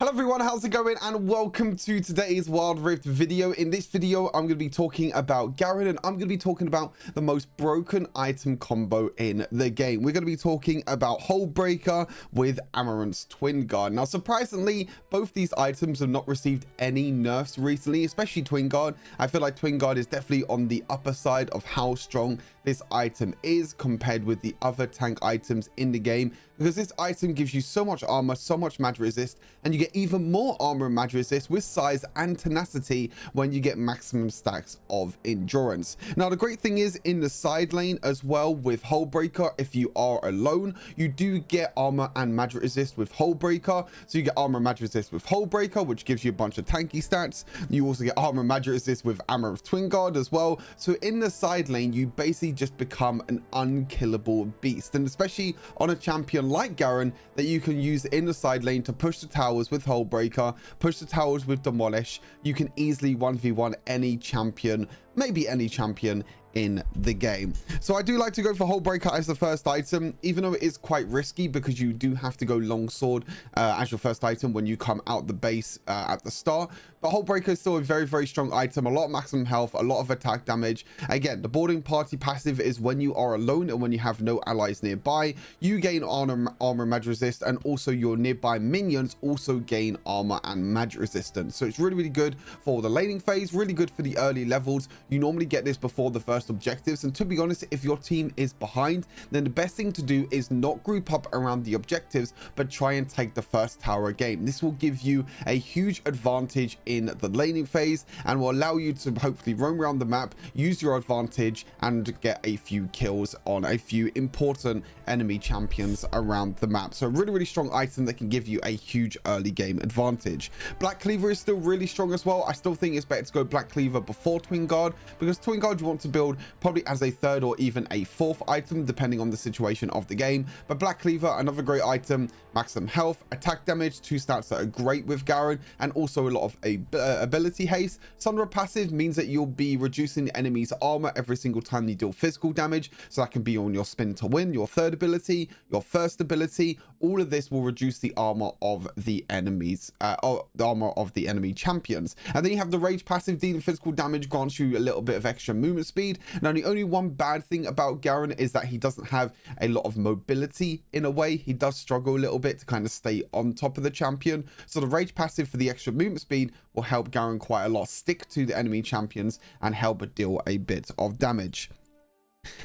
Hello everyone, how's it going? And welcome to today's Wild Rift video. In this video, I'm going to be talking about Garen, and I'm going to be talking about the most broken item combo in the game. We're going to be talking about Hullbreaker with Garen's Twinguard. Now, surprisingly, both these items have not received any nerfs recently, especially Twinguard. I feel like Twinguard is definitely on the upper side of how strong this item is compared with the other tank items in the game, because this item gives you so much armor, so much mag resist, and you get even more armor and mag resist with size and tenacity when you get maximum stacks of endurance. Now, the great thing is in the side lane as well with Hullbreaker, if you are alone, you do get armor and mag resist with Hullbreaker. So you get armor and mag resist with Hullbreaker, which gives you a bunch of tanky stats. You also get armor and mag resist with Garen's Twinguard as well. So in the side lane, you basically just become an unkillable beast, and especially on a champion like Garen that you can use in the side lane to push the towers with Hullbreaker, push the towers with Demolish. You can easily 1v1 any champion, maybe any champion in the game. So I do like to go for Hullbreaker as the first item, even though it is quite risky because you do have to go longsword as your first item when you come out the base at the start. But Hullbreaker is still a very, very strong item, a lot of maximum health, a lot of attack damage. Again, the boarding party passive is when you are alone and when you have no allies nearby, you gain armor and mag resist, and also your nearby minions also gain armor and mag resistance. So it's really, really good for the laning phase, really good for the early levels. You normally get this before the first objectives, and to be honest, if your team is behind, then the best thing to do is not group up around the objectives, but try and take the first tower game. This will give you a huge advantage in the laning phase and will allow you to hopefully roam around the map, use your advantage, and get a few kills on a few important enemy champions around the map. So a really, really strong item that can give you a huge early game advantage. Black Cleaver is still really strong as well. I still think it's better to go Black Cleaver before Twinguard, because Twinguard you want to build probably as a third or even a fourth item depending on the situation of the game. But Black Cleaver, another great item, maximum health, attack damage, two stats that are great with Garen, and also a lot of ability haste. Sundra passive means that you'll be reducing the enemy's armor every single time you deal physical damage, so that can be on your spin to win, your third ability, your first ability. All of this will reduce the armor of the enemies, the armor of the enemy champions. And then you have the rage passive, dealing physical damage, grants you a little bit of extra movement speed. Now, the only one bad thing about Garen is that he doesn't have a lot of mobility. In a way, he does struggle a little bit to kind of stay on top of the champion. So the rage passive for the extra movement speed will help Garen quite a lot stick to the enemy champions and help deal a bit of damage.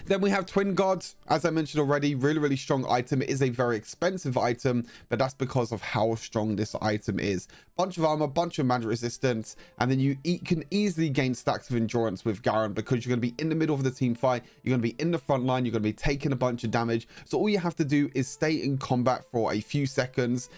Then we have Twinguard. As I mentioned already, really, really strong item. It is a very expensive item, but that's because of how strong this item is. Bunch of armor, bunch of mag resistance, and then you can easily gain stacks of endurance with Garen because you're going to be in the middle of the team fight, you're going to be in the front line, you're going to be taking a bunch of damage. So all you have to do is stay in combat for a few seconds,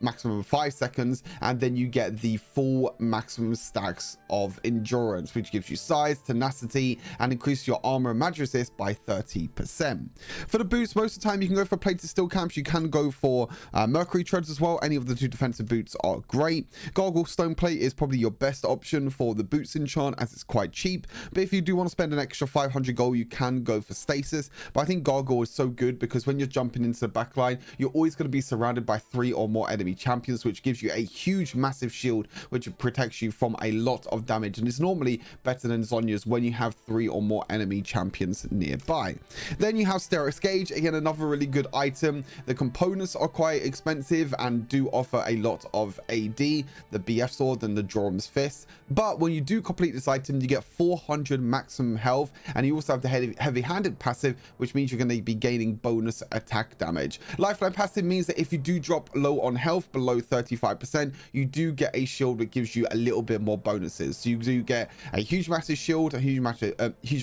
maximum of 5 seconds, and then you get the full maximum stacks of endurance, which gives you size, tenacity, and increase your armor and mag resist by 30%. For the boots, most of the time you can go for plated steel camps, you can go for mercury treads as well. Any of the two defensive boots are great. Gargle stone plate is probably your best option for the boots enchant as it's quite cheap, but if you do want to spend an extra 500 gold, you can go for stasis. But I think Gargle is so good because when you're jumping into the backline, you're always going to be surrounded by 3 or more enemy champions, which gives you a huge massive shield which protects you from a lot of damage, and is normally better than Zhonya's when you have 3 or more enemy champions nearby. Then you have Sterix Gauge, again another really good item. The components are quite expensive and do offer a lot of AD, the BF sword and the Jorum's fist, but when you do complete this item you get 400 maximum health, and you also have the heavy-handed passive, which means you're going to be gaining bonus attack damage. Lifeline passive means that if you do drop low on health below 35%, you do get a shield that gives you a little bit more bonuses. So you do get a huge massive shield, a huge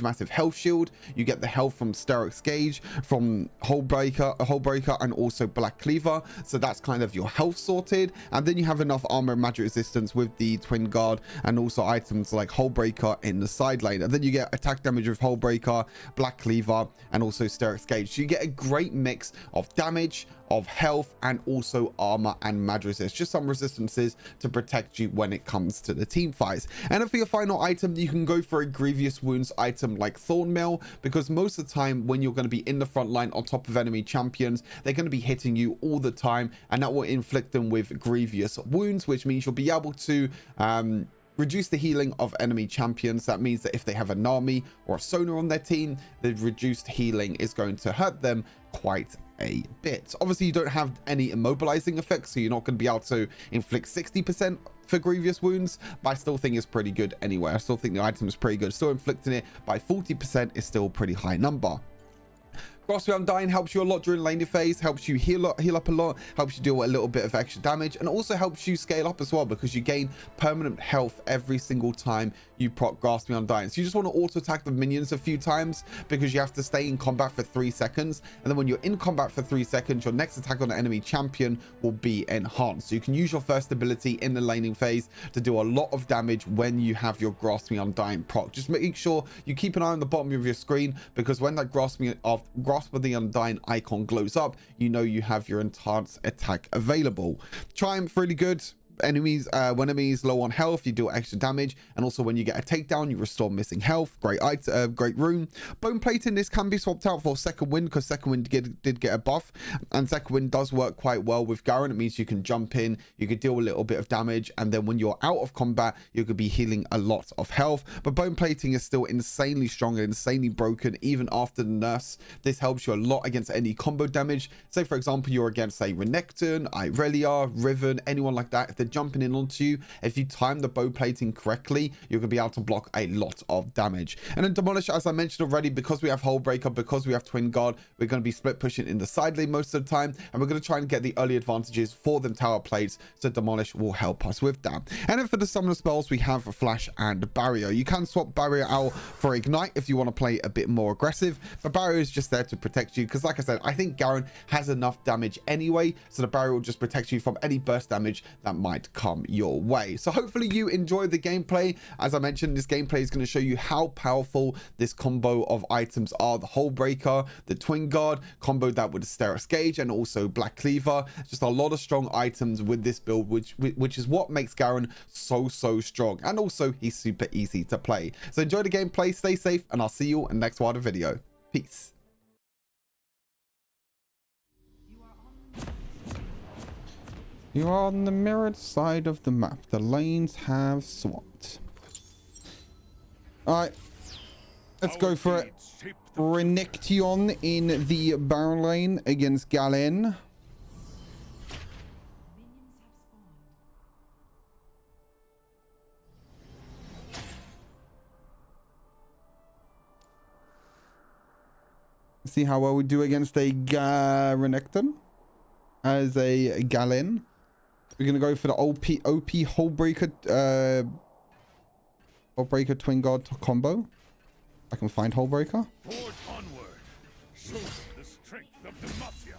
massive health shield. You get the health from Sterix Gauge, from Hullbreaker, and also Black Cleaver. So that's kind of your health sorted. And then you have enough armor and magic resistance with the Twinguard, and also items like Hullbreaker in the side lane. And then you get attack damage with Hullbreaker, Black Cleaver, and also Sterix Gauge. So you get a great mix of damage, of health and also armor and magic resist. Just some resistances to protect you when it comes to the team fights. And then for your final item, you can go for a grievous wounds item like Thornmail, because most of the time when you're going to be in the front line on top of enemy champions, they're going to be hitting you all the time, and that will inflict them with grievous wounds, which means you'll be able to reduce the healing of enemy champions. That means that if they have an army or a sonar on their team, the reduced healing is going to hurt them quite a bit. Obviously, you don't have any immobilizing effects, so you're not going to be able to inflict 60% for grievous wounds, but I still think it's pretty good anyway. I still think the item is pretty good. Still inflicting it by 40% is still a pretty high number. Grasp the Undying helps you a lot during laning phase, helps you heal up a lot, helps you deal a little bit of extra damage, and also helps you scale up as well, because you gain permanent health every single time you proc Grasp the Undying. So you just want to auto attack the minions a few times, because you have to stay in combat for 3 seconds, and then when you're in combat for 3 seconds, your next attack on the enemy champion will be enhanced. So you can use your first ability in the laning phase to do a lot of damage when you have your Grasp the Undying proc. Just making sure you keep an eye on the bottom of your screen, because when that Grasp of the Undying icon glows up, you know you have your enhanced attack available. Triumph, really good. Enemies, when enemies low on health, you deal extra damage, and also when you get a takedown, you restore missing health. Great rune. Bone plating, this can be swapped out for second wind, because second wind did get a buff, and second wind does work quite well with Garen. It means you can jump in, you could deal a little bit of damage, and then when you're out of combat, you could be healing a lot of health. But bone plating is still insanely strong and insanely broken even after the nerfs. This helps you a lot against any combo damage. Say for example, you're against say Renekton, Irelia, Riven, anyone like that. If they're jumping in onto you, if you time the bow plating correctly, you're gonna be able to block a lot of damage. And then Demolish, as I mentioned already, because we have Hullbreaker, because we have Twinguard, we're going to be split pushing in the side lane most of the time, and we're going to try and get the early advantages for them tower plates, so Demolish will help us with that. And then for the summoner spells, we have Flash and Barrier. You can swap Barrier out for Ignite if you want to play a bit more aggressive, but Barrier is just there to protect you, because like I said, I think Garen has enough damage anyway, so the Barrier will just protect you from any burst damage that might come your way. So hopefully you enjoyed the gameplay. As I mentioned, this gameplay is going to show you how powerful this combo of items are. The Hullbreaker, the Twinguard combo that with Steris Gauge, and also Black Cleaver. Just a lot of strong items with this build, which is what makes Garen so strong, and also he's super easy to play. So enjoy the gameplay, stay safe, and I'll see you in the next Wilder video. Peace. You are on the mirrored side of the map. The lanes have swapped. Alright. Let's go for it. Renekton in the Baron lane against Garen. See how well we do against a Renekton as a Galen. We're going to go for the OP Hullbreaker, Hullbreaker Twinguard combo. I can find Hullbreaker. Forge onward. Show the strength of the Mafia.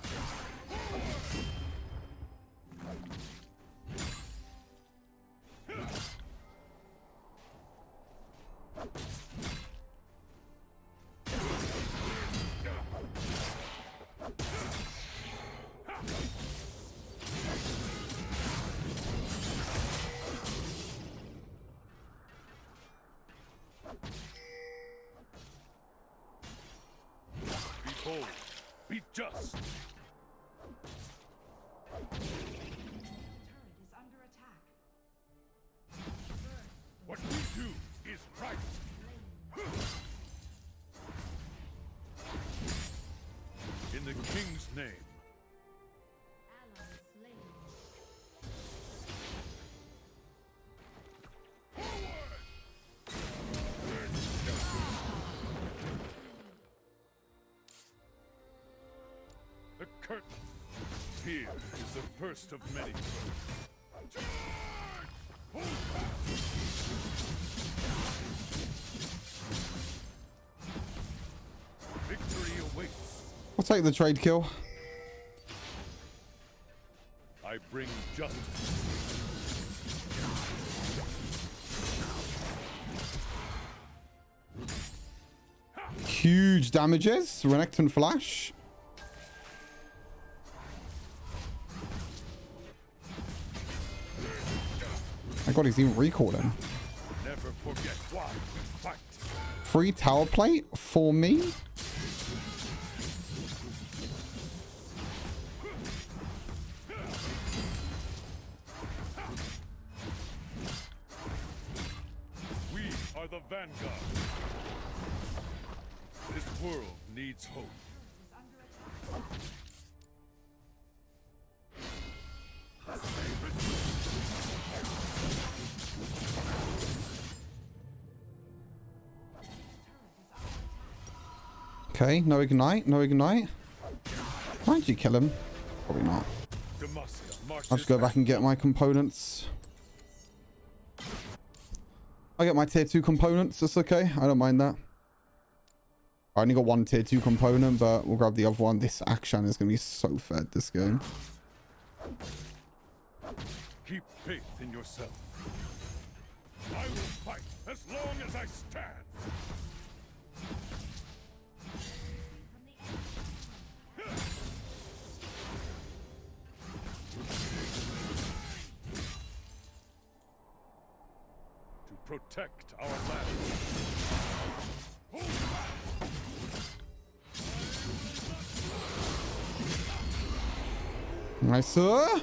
Be bold. Be just. Turret is under attack. What we do is right. In the King's name. Ally slain. The curtain. Fear is the first of many. Hold fast. Victory awaits. I'll take the trade kill. I bring justice. Huge damages. Renekton Flash. My god, he's even recalling. Never forget why we fight. Free tower plate for me? We are the vanguard. This world needs hope. Okay, no ignite, no ignite. Might you kill him? Probably not. I'll just go back and get my components. I get my tier 2 components, that's okay. I don't mind that. I only got one tier 2 component, but we'll grab the other one. This action is going to be so fed this game. Keep faith in yourself. I will fight as long as I stand. To protect our land. Nice, sir.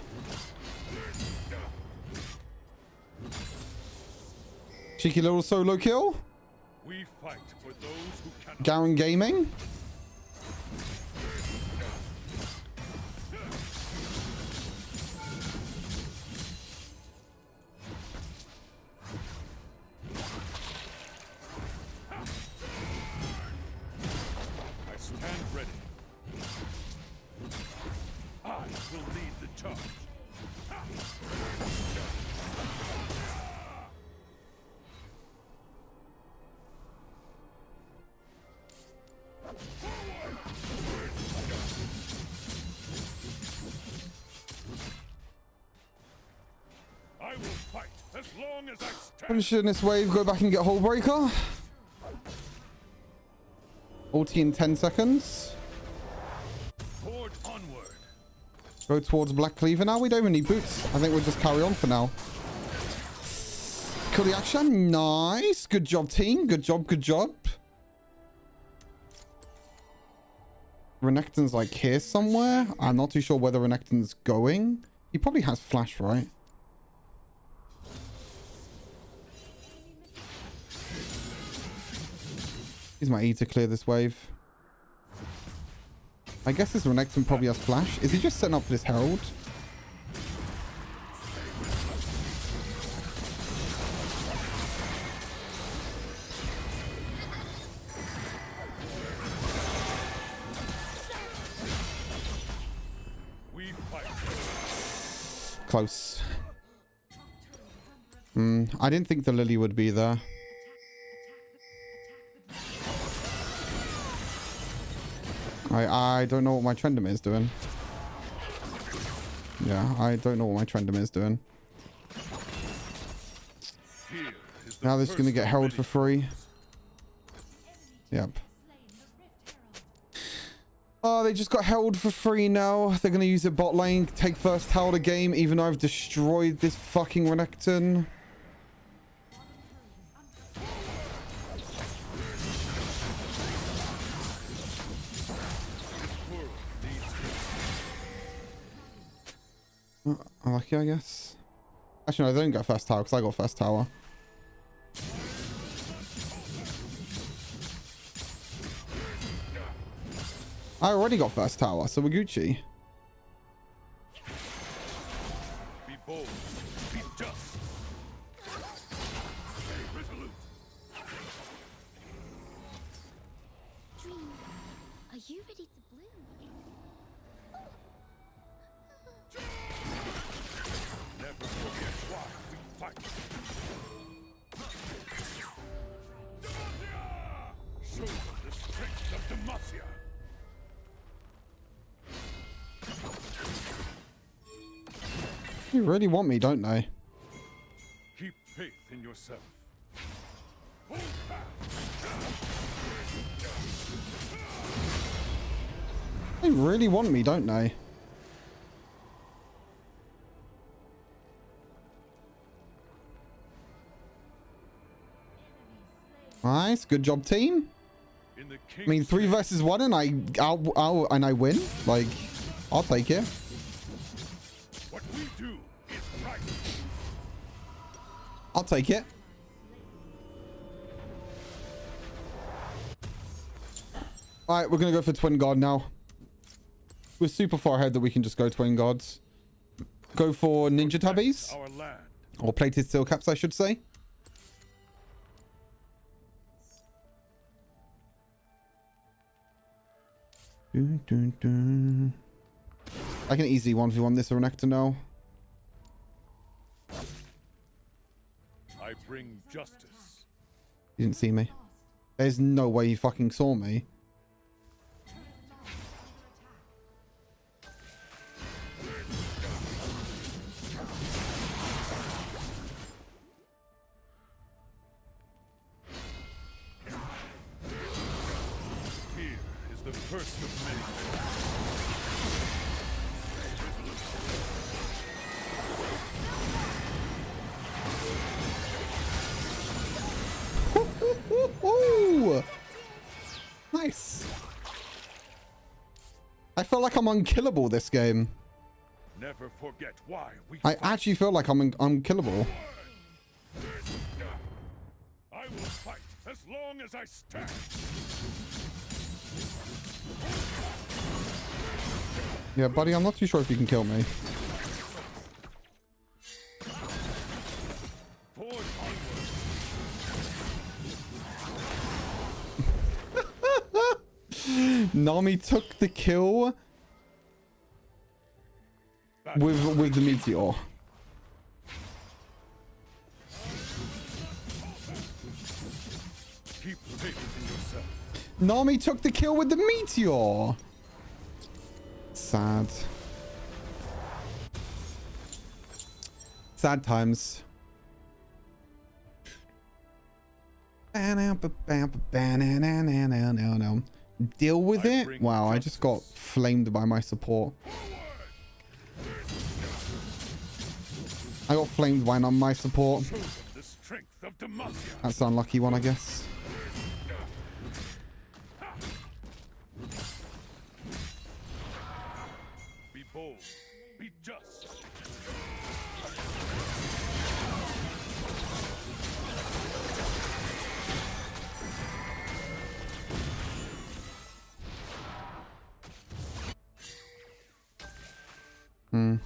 Cheeky little solo kill. We fight for those who cannot. Garen Gaming. I stand ready. I will lead the charge. I will fight as long as I stand. Finishing this wave, go back and get Hullbreaker. Ulti in 10 seconds. Forward onward. Go towards Black Cleaver now. We don't even need boots. I think we'll just carry on for now. Kill the action. Nice. Good job, team. Good job. Good job. Renekton's like here somewhere. I'm not too sure whether Renekton's going. He probably has flash, right? Use my E to clear this wave. I guess this Renekton probably has flash. Is he just setting up for this Herald? We fight. Close. I didn't think the Lily would be there. I don't know what my Trendom is doing. Yeah, I don't know what my Trendom is doing. Now this is going to get held for free. Yep. Oh, they just got held for free now. They're going to use it bot lane, take first tower of the game, even though I've destroyed this fucking Renekton. Unlucky, I guess. Actually, no, they don't get first tower because I got first tower. I already got first tower, so we're Gucci. Be bold. Be just. Resolute. Dream, are you ready to bloom? Never forget why we fight. Demacia! Show them the strength of Demacia. They really want me, don't they? Keep faith in yourself. They really want me, don't they? Nice. Good job, team. In the I mean, 3 versus 1 and I win. Like, I'll take it. What we do is right. I'll take it. All right, we're going to go for Twinguard now. We're super far ahead that we can just go Twinguards. Go for Ninja Tabbies. Our land. Or Plated Steel Caps, I should say. Dun, dun, dun. I can easily 1v1 this Renekton now. I bring justice. He didn't see me. There's no way he fucking saw me. Fear is the first of many. Ooh. Nice. I feel like I'm unkillable this game. Never forget why we I actually feel like I'm unkillable. I will fight as long as I stand. Yeah, buddy, I'm not too sure if you can kill me. Forward onward. Nami took the kill with the meteor. Keep faith in yourself. Nami took the kill with the meteor. Sad. Sad times. Deal with it? Wow, I just got flamed by my support. I got flamed by my support. The strength of Demacia. That's the unlucky one, I guess. Be bold. Be just. Hmm.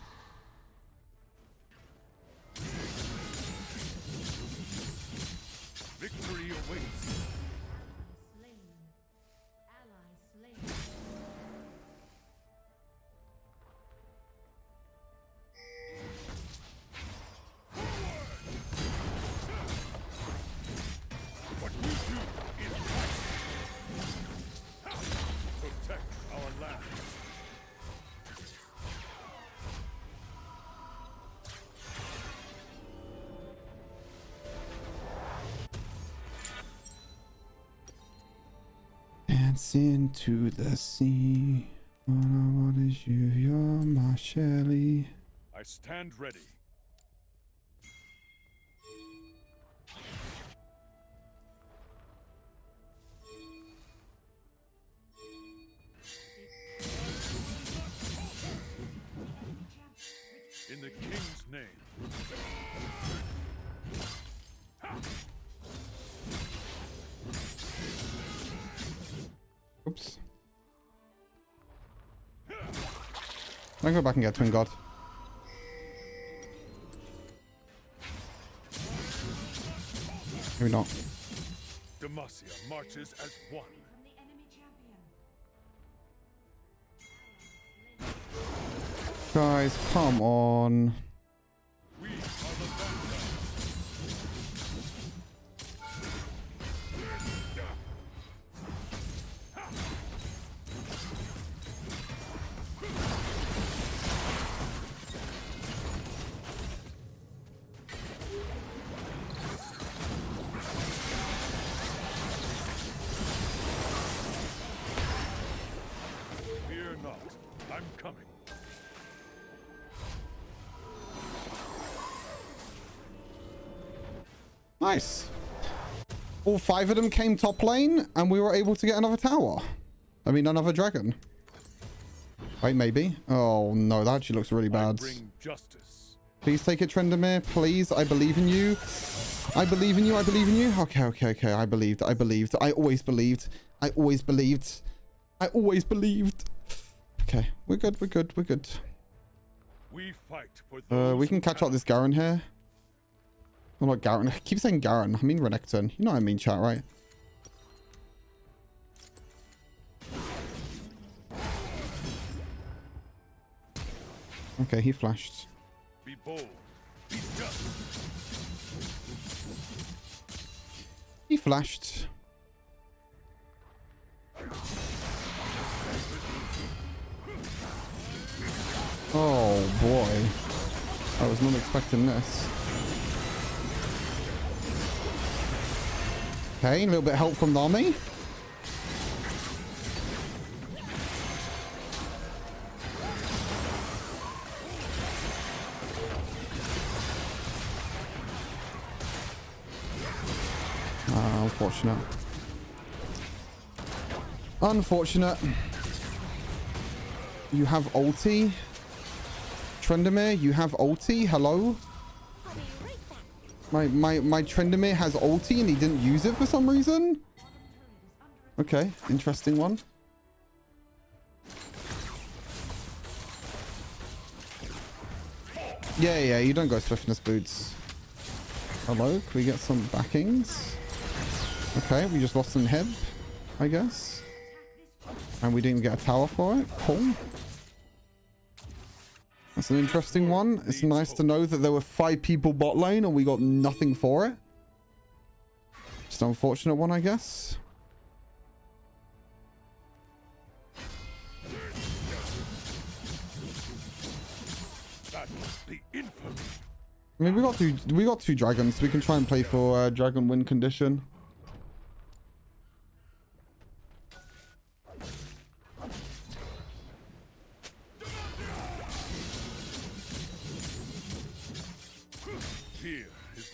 Victory awaits. Slain. Ally slain. What we do is right. Protect our land. Dance into the sea. What is you? You're my Shelly. I stand ready. In the king's name. Oops. I can go back and get Twinguard. Maybe not. Demacia marches as one. From the enemy champion. Guys, come on. We are the vanguard. Fear not. I'm coming. Nice. All 5 of them came top lane, and we were able to get another tower. I mean, another dragon. Wait, maybe. Oh, no, that actually looks really bad. Bring justice. Please take it, Trendamere. Please, I believe in you. I believe in you. I believe in you. Okay, okay, okay. I believed. I believed. I always believed. I always believed. I always believed. Okay, we're good. We're good. We're good. We fight for those We can catch up this Garen here. Oh, not Garen. I keep saying Garen. I mean Renekton. You know what I mean, chat, right? Okay, he flashed. Be bold. Be just. He flashed. Oh boy. I was not expecting this. Okay, a little bit of help from the army. Unfortunate. Unfortunate. You have ulti. Trendamere, you have ulti. Hello? My Trendamere has ulti and he didn't use it for some reason? Okay, interesting one. Yeah, you don't go swiftness boots. Hello, can we get some backings? Okay, we just lost some head, I guess. And we didn't get a tower for it. Cool. That's an interesting one. It's nice to know that there were 5 people bot lane and we got nothing for it. Just an unfortunate one, I guess. I mean, we got two dragons. We can try and play for dragon win condition.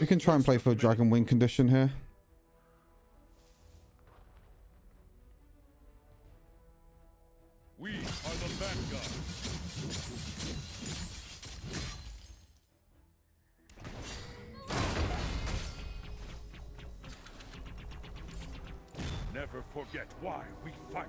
We can try and play for a dragon win condition here. We are the vanguard. Never forget why we fight.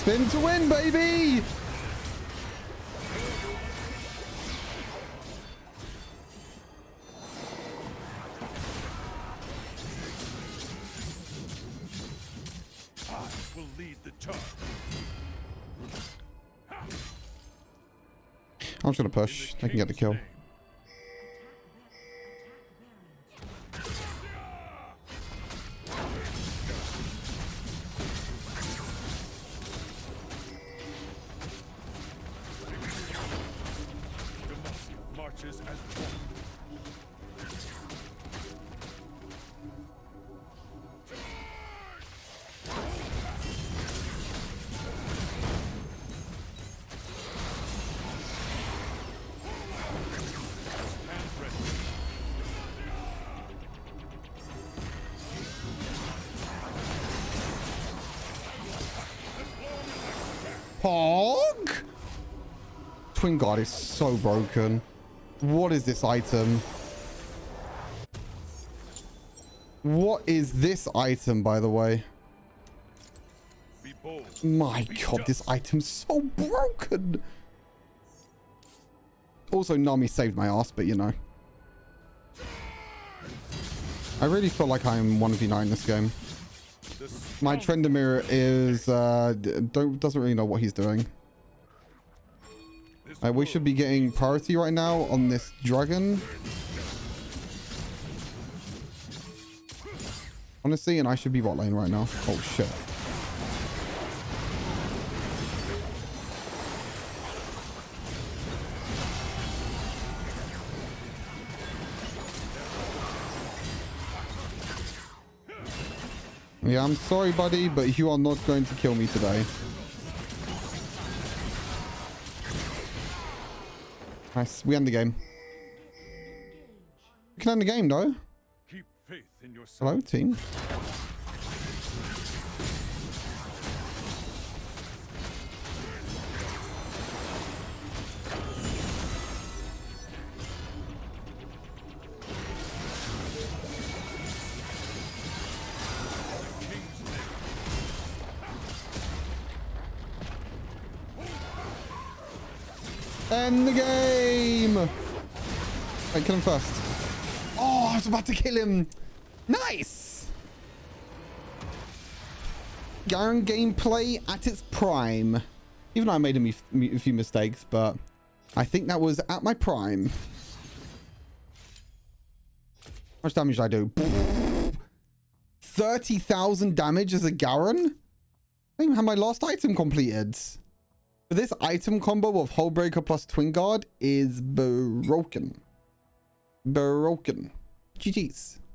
Spin to win, baby! I will lead the charge. I'm just gonna push. I can get the kill. Marches as one. Pog? Twinguard is so broken. What is this item? What is this item, by the way? Be bold. My Be god, just. this item's so broken. Also, Nami saved my ass, but you know. I really feel like I'm 1v9 in this game. My Trendamere is doesn't really know what he's doing. We should be getting priority right now on this dragon. Honestly, and I should be bot lane right now. Oh shit. Yeah, I'm sorry, buddy, but you are not going to kill me today. Nice. We end the game. We can end the game, though. Keep faith in yourself. Hello, team. End the game! Wait, kill him first. Oh, I was about to kill him. Nice! Garen gameplay at its prime. Even though I made a few mistakes, but I think that was at my prime. How much damage did I do? 30,000 damage as a Garen? I don't even have my last item completed. But this item combo of Hullbreaker plus Twinguard is broken. Broken. GG's.